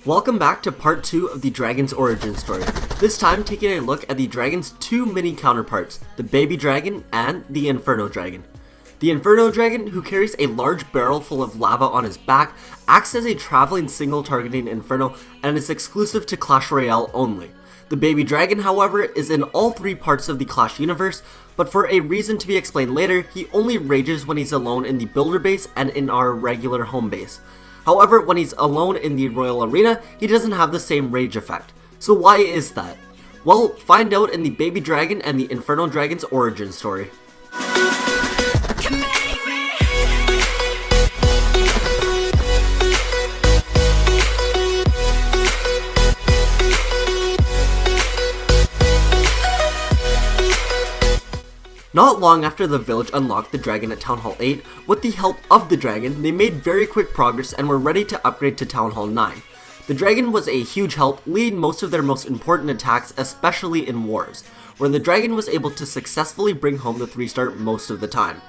Welcome back to part 2 of the dragon's origin story, this time taking a look at the dragon's two mini counterparts, the baby dragon and the Inferno dragon. The Inferno dragon, who carries a large barrel full of lava on his back, acts as a traveling single targeting Inferno and is exclusive to Clash Royale only. The baby dragon, however, is in all three parts of the Clash universe, but for a reason to be explained later, he only rages when he's alone in the builder base and in our regular home base. However, when he's alone in the Royal Arena, he doesn't have the same rage effect. So why is that? Well, find out in the baby dragon and the Inferno dragon's origin story. Not long after the village unlocked the dragon at Town Hall 8, with the help of the dragon, they made very quick progress and were ready to upgrade to Town Hall 9. The dragon was a huge help, leading most of their most important attacks, especially in wars, where the dragon was able to successfully bring home the 3-star most of the time.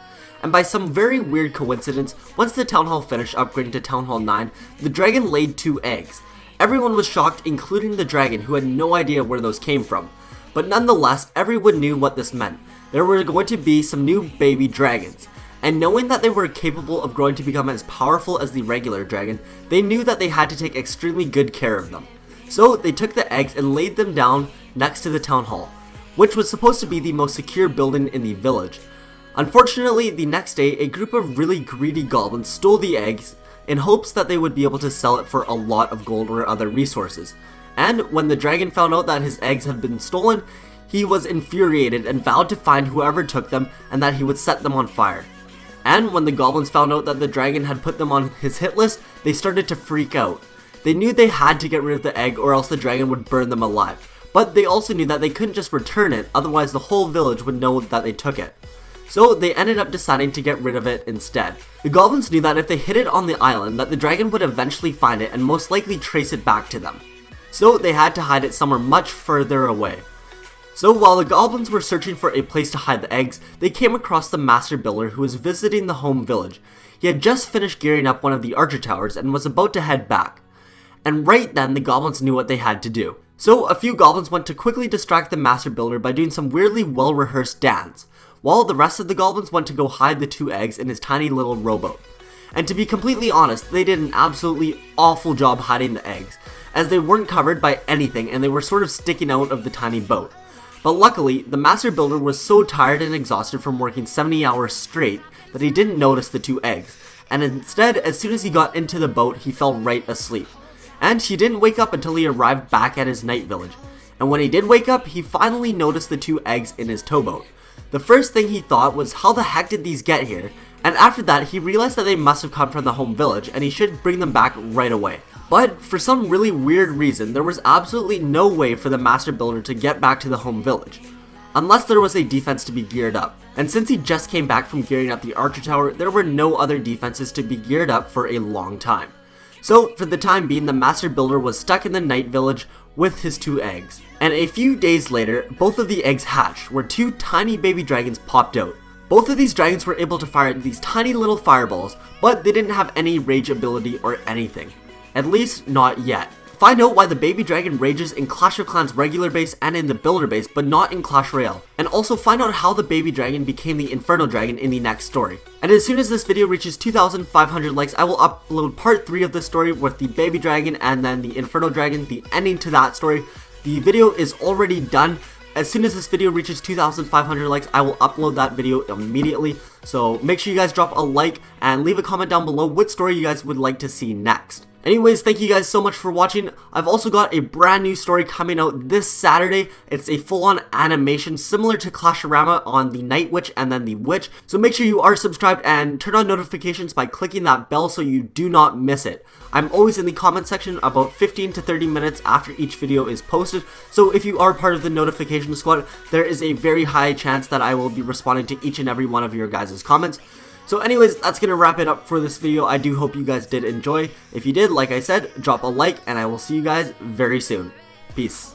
And by some very weird coincidence, once the Town Hall finished upgrading to Town Hall 9, the dragon laid 2 eggs. Everyone was shocked, including the dragon, who had no idea where those came from. But nonetheless, everyone knew what this meant. There were going to be some new baby dragons, and knowing that they were capable of growing to become as powerful as the regular dragon, they knew that they had to take extremely good care of them. So they took the eggs and laid them down next to the town hall, which was supposed to be the most secure building in the village. Unfortunately, the next day, a group of really greedy goblins stole the eggs in hopes that they would be able to sell it for a lot of gold or other resources. And when the dragon found out that his eggs had been stolen, he was infuriated and vowed to find whoever took them and that he would set them on fire. And when the goblins found out that the dragon had put them on his hit list, they started to freak out. They knew they had to get rid of the egg or else the dragon would burn them alive. But they also knew that they couldn't just return it, otherwise the whole village would know that they took it. So they ended up deciding to get rid of it instead. The goblins knew that if they hid it on the island, that the dragon would eventually find it and most likely trace it back to them. So they had to hide it somewhere much further away. So while the goblins were searching for a place to hide the eggs, they came across the master builder who was visiting the home village. He had just finished gearing up one of the archer towers and was about to head back. And right then the goblins knew what they had to do. So a few goblins went to quickly distract the master builder by doing some weirdly well-rehearsed dance, while the rest of the goblins went to go hide the 2 eggs in his tiny little rowboat. And to be completely honest, they did an absolutely awful job hiding the eggs, as they weren't covered by anything and they were sort of sticking out of the tiny boat. But luckily, the master builder was so tired and exhausted from working 70 hours straight that he didn't notice the 2 eggs, and instead, as soon as he got into the boat, he fell right asleep. And he didn't wake up until he arrived back at his night village. And when he did wake up, he finally noticed the 2 eggs in his towboat. The first thing he thought was, how the heck did these get here? And after that, he realized that they must have come from the home village and he should bring them back right away. But for some really weird reason, there was absolutely no way for the master builder to get back to the home village, unless there was a defense to be geared up. And since he just came back from gearing up the archer tower, there were no other defenses to be geared up for a long time. So for the time being, the master builder was stuck in the night village with his 2 eggs. And a few days later, both of the eggs hatched, where 2 tiny baby dragons popped out. Both of these dragons were able to fire these tiny little fireballs, but they didn't have any rage ability or anything. At least, not yet. Find out why the baby dragon rages in Clash of Clans regular base and in the builder base, but not in Clash Royale. And also find out how the baby dragon became the Inferno dragon in the next story. And as soon as this video reaches 2,500 likes, I will upload part 3 of this story with the baby dragon and then the Inferno dragon, the ending to that story. The video is already done. As soon as this video reaches 2,500 likes, I will upload that video immediately. So make sure you guys drop a like and leave a comment down below what story you guys would like to see next. Anyways, thank you guys so much for watching. I've also got a brand new story coming out this Saturday. It's a full-on animation similar to Clash-orama on the Night Witch and then the Witch. So make sure you are subscribed and turn on notifications by clicking that bell so you do not miss it. I'm always in the comment section about 15 to 30 minutes after each video is posted. So if you are part of the notification squad, there is a very high chance that I will be responding to each and every one of your guys' comments. So anyways, that's going to wrap it up for this video. I do hope you guys did enjoy. If you did, like I said, drop a like and I will see you guys very soon. Peace.